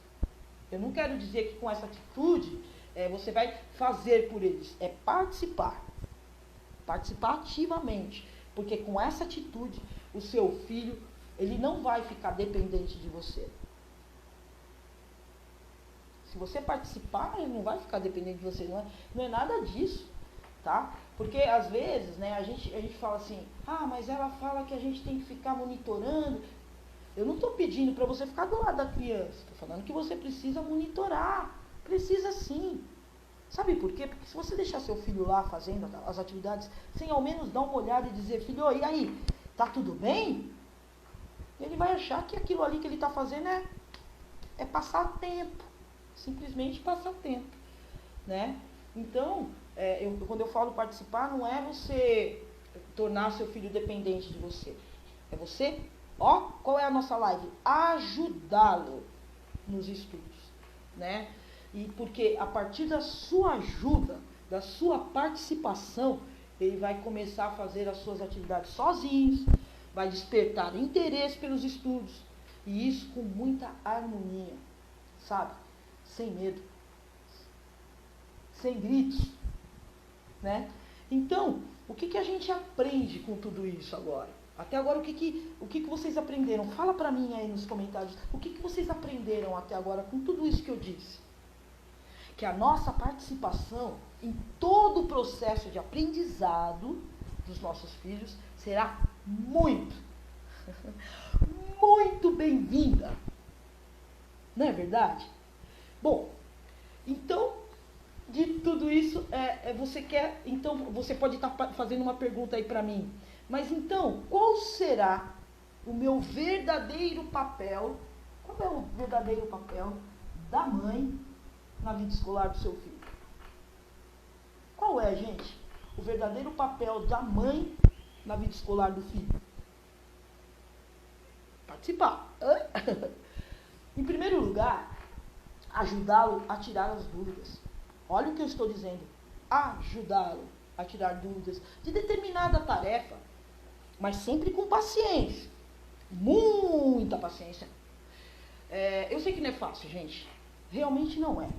Eu não quero dizer que com essa atitude você vai fazer por eles, é participar. Participar ativamente, porque com essa atitude o seu filho, ele não vai ficar dependente de você. Se você participar, ele não vai ficar dependente de você, não é nada disso, tá? Porque às vezes, né, a gente fala assim, mas ela fala que a gente tem que ficar monitorando. Eu não estou pedindo para você ficar do lado da criança, estou falando que você precisa monitorar, precisa sim. Sabe por quê? Porque se você deixar seu filho lá fazendo as atividades, sem ao menos dar uma olhada e dizer, filho, e aí, tá tudo bem? Ele vai achar que aquilo ali que ele está fazendo é passar tempo, simplesmente passar tempo, né? Então, quando eu falo participar, não é você tornar seu filho dependente de você, é você, qual é a nossa live? Ajudá-lo nos estudos, né? E porque a partir da sua ajuda, da sua participação, ele vai começar a fazer as suas atividades sozinho, vai despertar interesse pelos estudos, e isso com muita harmonia, sabe? Sem medo. sem gritos, né? Então, o que a gente aprende com tudo isso agora? Até agora, o que vocês aprenderam? Fala para mim aí nos comentários. O que vocês aprenderam até agora com tudo isso que eu disse? Que a nossa participação em todo o processo de aprendizado dos nossos filhos será muito, muito bem-vinda. Não é verdade? Bom, então, de tudo isso, você quer, então, você pode estar fazendo uma pergunta aí para mim. Mas então, qual será o meu verdadeiro papel? Qual é o verdadeiro papel da mãe na vida escolar do seu filho? Qual é, gente, o verdadeiro papel da mãe na vida escolar do filho? Participar. Em primeiro lugar, ajudá-lo a tirar as dúvidas. Olha o que eu estou dizendo. Ajudá-lo a tirar dúvidas de determinada tarefa, mas sempre com paciência. Muita paciência. Eu sei que não é fácil, gente. Realmente não é,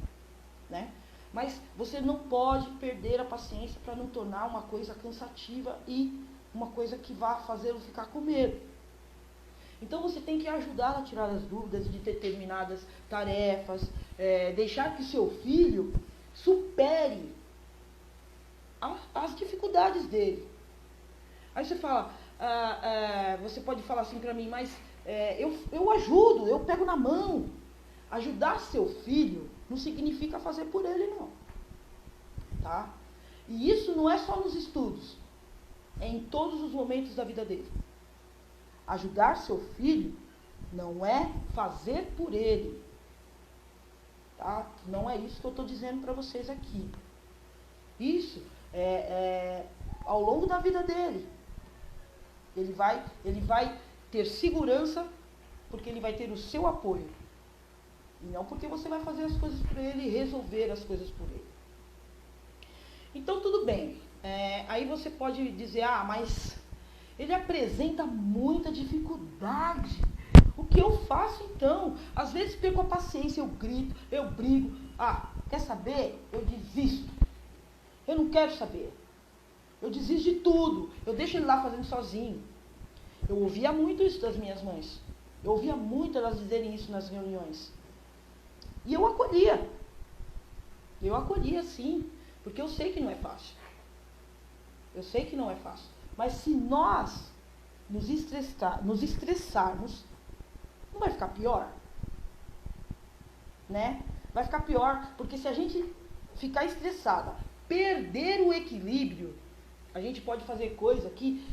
né? Mas você não pode perder a paciência para não tornar uma coisa cansativa e uma coisa que vá fazê-lo ficar com medo. Então você tem que ajudá-lo a tirar as dúvidas de determinadas tarefas, deixar que o seu filho supere as dificuldades dele. Aí você fala, você pode falar assim para mim, mas eu ajudo, eu pego na mão. Ajudar seu filho não significa fazer por ele, não. Tá? E isso não é só nos estudos, é em todos os momentos da vida dele. Ajudar seu filho não é fazer por ele. Tá? Não é isso que eu estou dizendo para vocês aqui. Isso é ao longo da vida dele. Ele vai ter segurança porque ele vai ter o seu apoio. E não porque você vai fazer as coisas por ele e resolver as coisas por ele. Então, tudo bem. Aí você pode dizer, mas ele apresenta muita dificuldade. O que eu faço então? Às vezes perco a paciência, eu grito, eu brigo. Quer saber? Eu desisto. Eu não quero saber. Eu desisto de tudo. Eu deixo ele lá fazendo sozinho. Eu ouvia muito isso das minhas mães. Eu ouvia muito elas dizerem isso nas reuniões. E eu acolhia. Eu acolhia, sim. Porque eu sei que não é fácil. Eu sei que não é fácil. Mas se nós nos estressarmos, não vai ficar pior? Né? Vai ficar pior, porque se a gente ficar estressada, perder o equilíbrio, a gente pode fazer coisa que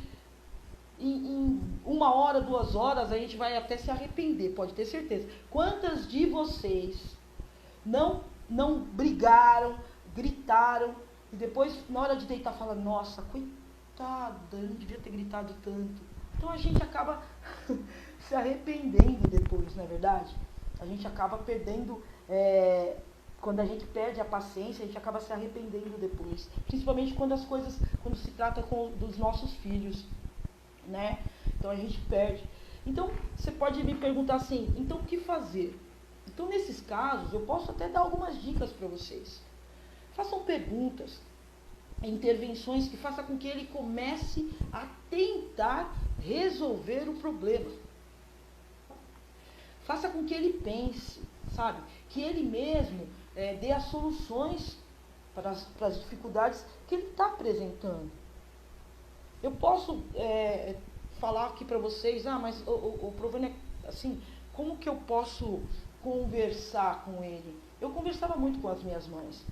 em 1 hora, 2 horas, a gente vai até se arrepender, pode ter certeza. Quantas de vocês não brigaram, gritaram, e depois, na hora de deitar, fala, nossa, coitada, eu não devia ter gritado tanto. Então a gente acaba se arrependendo depois, não é verdade? A gente acaba perdendo, quando a gente perde a paciência, a gente acaba se arrependendo depois. Principalmente quando se trata dos nossos filhos, né? Então a gente perde. Então você pode me perguntar assim, então o que fazer? Então nesses casos eu posso até dar algumas dicas para vocês. Façam perguntas, intervenções que façam com que ele comece a tentar resolver o problema. Faça com que ele pense, sabe? Que ele mesmo dê as soluções para as dificuldades que ele está apresentando. Eu posso falar aqui para vocês, mas o problema é assim, como que eu posso conversar com ele? Eu conversava muito com as minhas mães,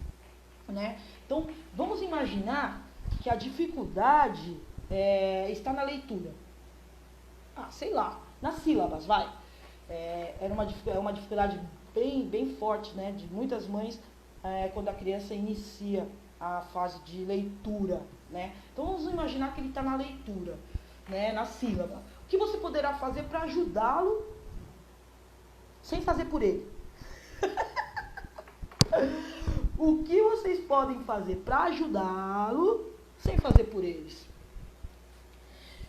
né? Então, vamos imaginar que a dificuldade está na leitura. Sei lá, nas sílabas, vai. É uma dificuldade bem forte, né, de muitas mães quando a criança inicia a fase de leitura, né? Então vamos imaginar que ele está na leitura, né, na sílaba. O que você poderá fazer para ajudá-lo sem fazer por ele? O que vocês podem fazer para ajudá-lo sem fazer por eles?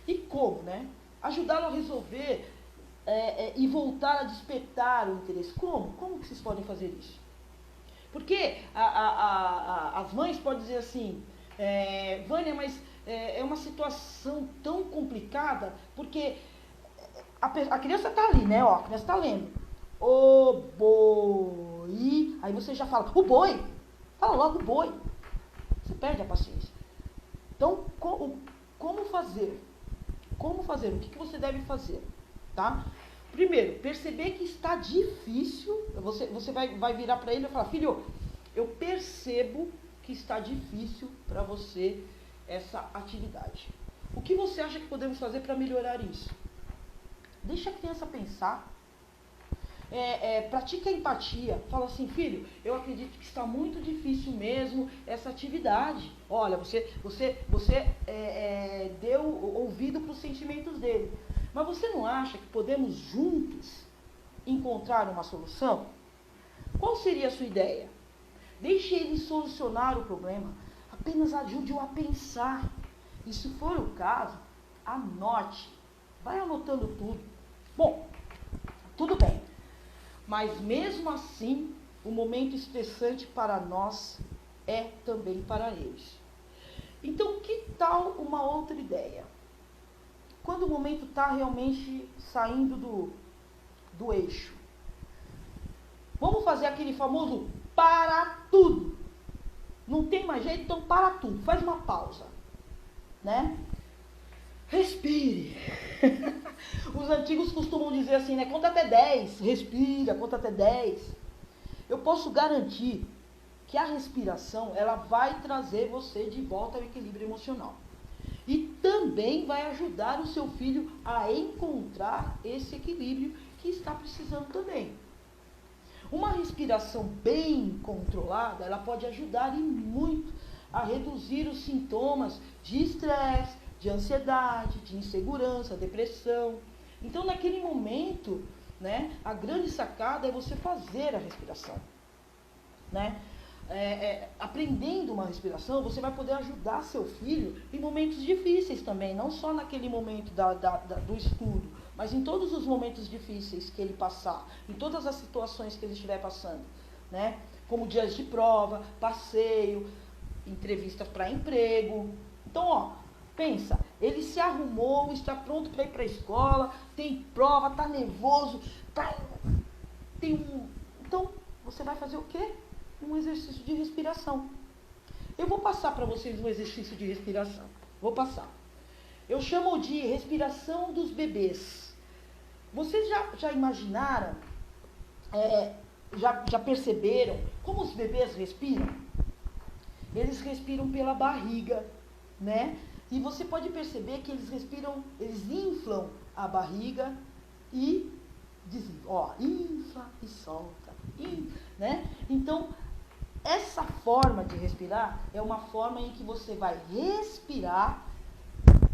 E como, né? Ajudá-lo a resolver e voltar a despertar o interesse. Como? Como que vocês podem fazer isso? Porque as mães podem dizer assim, Vânia, mas é uma situação tão complicada, porque a criança está ali, né? Ó, a criança está lendo. O boi. Aí você já fala, o boi. Fala logo o boi. Você perde a paciência. Então, como fazer? Como fazer? O que você deve fazer? Tá? Primeiro, perceber que está difícil. Você vai virar para ele e falar, filho, eu percebo que está difícil para você essa atividade. O que você acha que podemos fazer para melhorar isso? Deixa a criança pensar. Pratique a empatia. Fala assim, filho, eu acredito que está muito difícil mesmo essa atividade. Olha, você deu ouvido para os sentimentos dele. Mas você não acha que podemos juntos encontrar uma solução? Qual seria a sua ideia? Deixe ele solucionar o problema. Apenas ajude-o a pensar. E se for o caso, anote. Vai anotando tudo. Bom, tudo bem. Mas mesmo assim, o momento estressante para nós é também para eles. Então, que tal uma outra ideia? Quando o momento está realmente saindo do eixo, vamos fazer aquele famoso para tudo. Não tem mais jeito, então para tudo. Faz uma pausa, né? Respire. Os antigos costumam dizer assim, né? Conta até 10. Respira, conta até 10. Eu posso garantir que a respiração, ela vai trazer você de volta ao equilíbrio emocional. E também vai ajudar o seu filho a encontrar esse equilíbrio que está precisando também. Uma respiração bem controlada, ela pode ajudar e muito a reduzir os sintomas de estresse, de ansiedade, de insegurança, depressão. Então, naquele momento, né, a grande sacada é você fazer a respiração, né? Aprendendo uma respiração, você vai poder ajudar seu filho em momentos difíceis também, não só naquele momento do estudo, mas em todos os momentos difíceis que ele passar, em todas as situações que ele estiver passando, né? Como dias de prova, passeio, entrevistas para emprego. Então, ó, pensa, ele se arrumou, está pronto para ir para a escola, tem prova, está nervoso, Então, você vai fazer o quê? Um exercício de respiração. Eu vou passar para vocês um exercício de respiração. Vou passar. Eu chamo de respiração dos bebês. Vocês já imaginaram, já perceberam como os bebês respiram? Eles respiram pela barriga, né? E você pode perceber que eles respiram, eles inflam a barriga e infla e solta, né? Então, essa forma de respirar é uma forma em que você vai respirar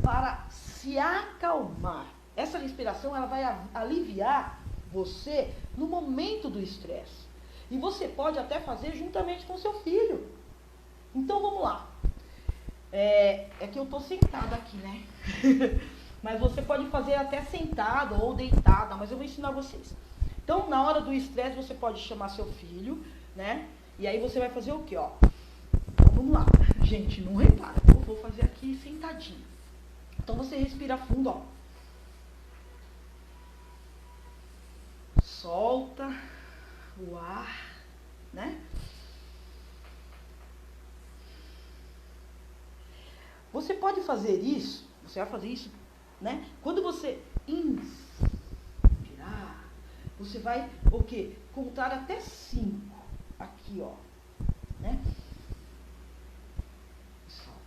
para se acalmar. Essa respiração, ela vai aliviar você no momento do estresse. E você pode até fazer juntamente com seu filho. Então, vamos lá. É que eu estou sentada aqui, né? Mas você pode fazer até sentada ou deitada, mas eu vou ensinar vocês. Então, na hora do estresse, você pode chamar seu filho, né? E aí você vai fazer o quê, ó? Então, vamos lá. Gente, não repara. Eu vou fazer aqui sentadinho. Então, você respira fundo, ó. Solta o ar, né? Você pode fazer isso, você vai fazer isso, né? Quando você inspirar, você vai, o quê? Contar até 5. Aqui, ó, né? Solta.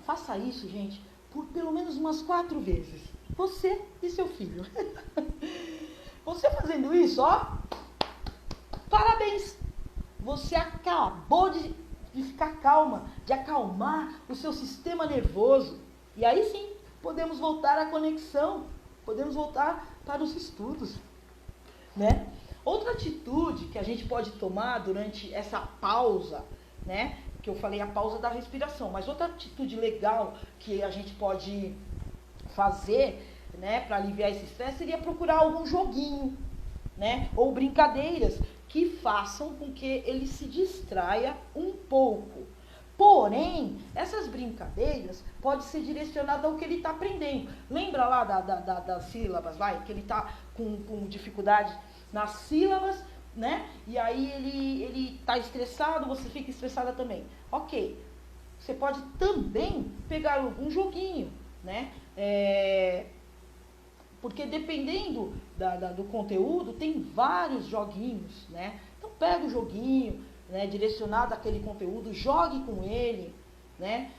Faça isso, gente, por pelo menos umas 4 vezes. Você e seu filho. Você fazendo isso, ó, parabéns! Você acabou de ficar calma, de acalmar o seu sistema nervoso. E aí sim, podemos voltar à conexão. Podemos voltar para os estudos, né? Outra atitude que a gente pode tomar durante essa pausa, né? Que eu falei a pausa da respiração, mas outra atitude legal que a gente pode fazer né, para aliviar esse estresse, seria procurar algum joguinho, né, ou brincadeiras que façam com que ele se distraia um pouco. Porém, essas brincadeiras podem ser direcionadas ao que ele está aprendendo. Lembra lá das sílabas, que ele está com dificuldade nas sílabas, né? E aí ele está estressado, você fica estressada também. Ok, você pode também pegar algum joguinho, né? Porque dependendo do conteúdo, tem vários joguinhos, né? Então pega o joguinho, né, direcionado àquele conteúdo, jogue com ele, né?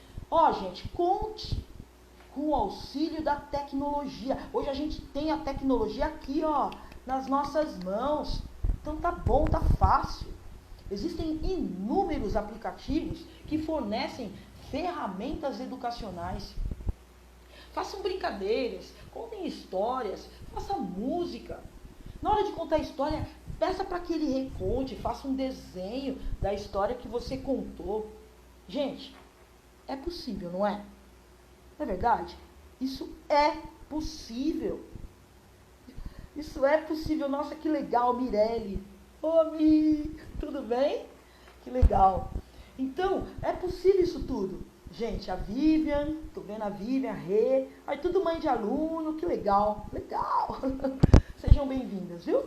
Gente, conte com o auxílio da tecnologia. Hoje a gente tem a tecnologia aqui, nas nossas mãos. Então tá bom, tá fácil. Existem inúmeros aplicativos que fornecem ferramentas educacionais. Façam brincadeiras, contem histórias, façam música. Na hora de contar a história, peça para que ele reconte, faça um desenho da história que você contou. Gente, é possível, não é? Não é verdade? Isso é possível. Isso é possível. Nossa, que legal, Mirelle. Ô, Mi, tudo bem? Que legal. Então, é possível isso tudo. Gente, a Vivian, tô vendo a Vivian, a Rê, aí tudo mãe de aluno, que legal, legal. Sejam bem-vindas, viu?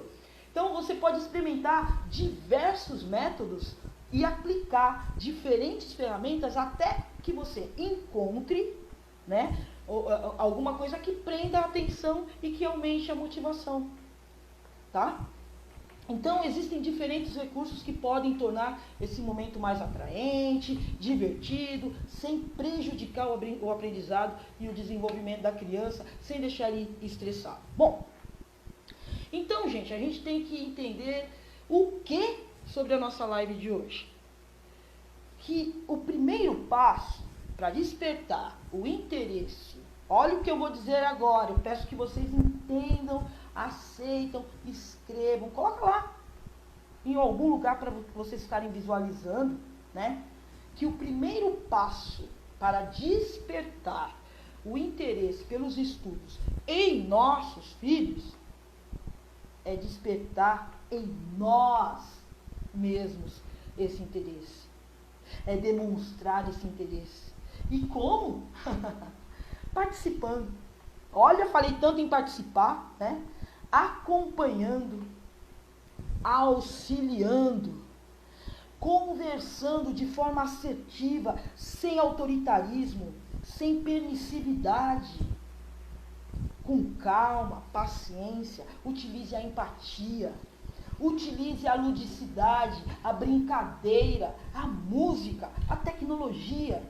Então, você pode experimentar diversos métodos e aplicar diferentes ferramentas até que você encontre, né, alguma coisa que prenda a atenção e que aumente a motivação, tá? Então, existem diferentes recursos que podem tornar esse momento mais atraente, divertido, sem prejudicar o aprendizado e o desenvolvimento da criança, sem deixar ele estressado. Bom, então, gente, a gente tem que entender o que sobre a nossa live de hoje. Que o primeiro passo para despertar o interesse, olha o que eu vou dizer agora, eu peço que vocês entendam, aceitam, escrevam, coloca lá em algum lugar para vocês estarem visualizando, né? Que o primeiro passo para despertar o interesse pelos estudos em nossos filhos é despertar em nós mesmos esse interesse. É demonstrar esse interesse. E como? Participando. Olha, falei tanto em participar, né? Acompanhando, auxiliando, conversando de forma assertiva, sem autoritarismo, sem permissividade, com calma, paciência. Utilize a empatia, utilize a ludicidade, a brincadeira, a música, a tecnologia.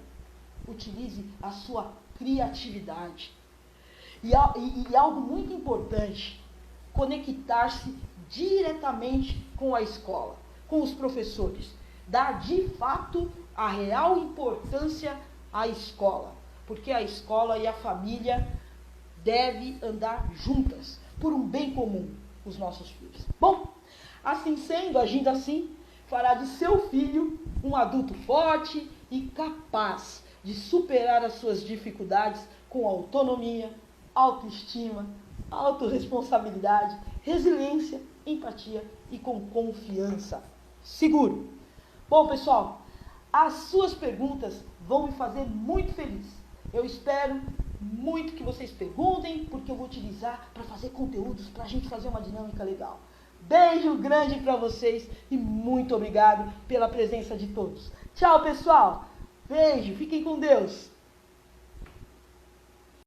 Utilize a sua criatividade. E algo muito importante, conectar-se diretamente com a escola, com os professores. Dar de fato a real importância à escola. Porque a escola e a família devem andar juntas, por um bem comum, os nossos filhos. Bom, assim sendo, agindo assim, fará de seu filho um adulto forte e capaz de superar as suas dificuldades com autonomia, autoestima, autorresponsabilidade, resiliência, empatia e com confiança. Seguro. Bom, pessoal, as suas perguntas vão me fazer muito feliz. Eu espero muito que vocês perguntem, porque eu vou utilizar para fazer conteúdos, para a gente fazer uma dinâmica legal. Beijo grande para vocês e muito obrigado pela presença de todos. Tchau, pessoal. Beijo, fiquem com Deus.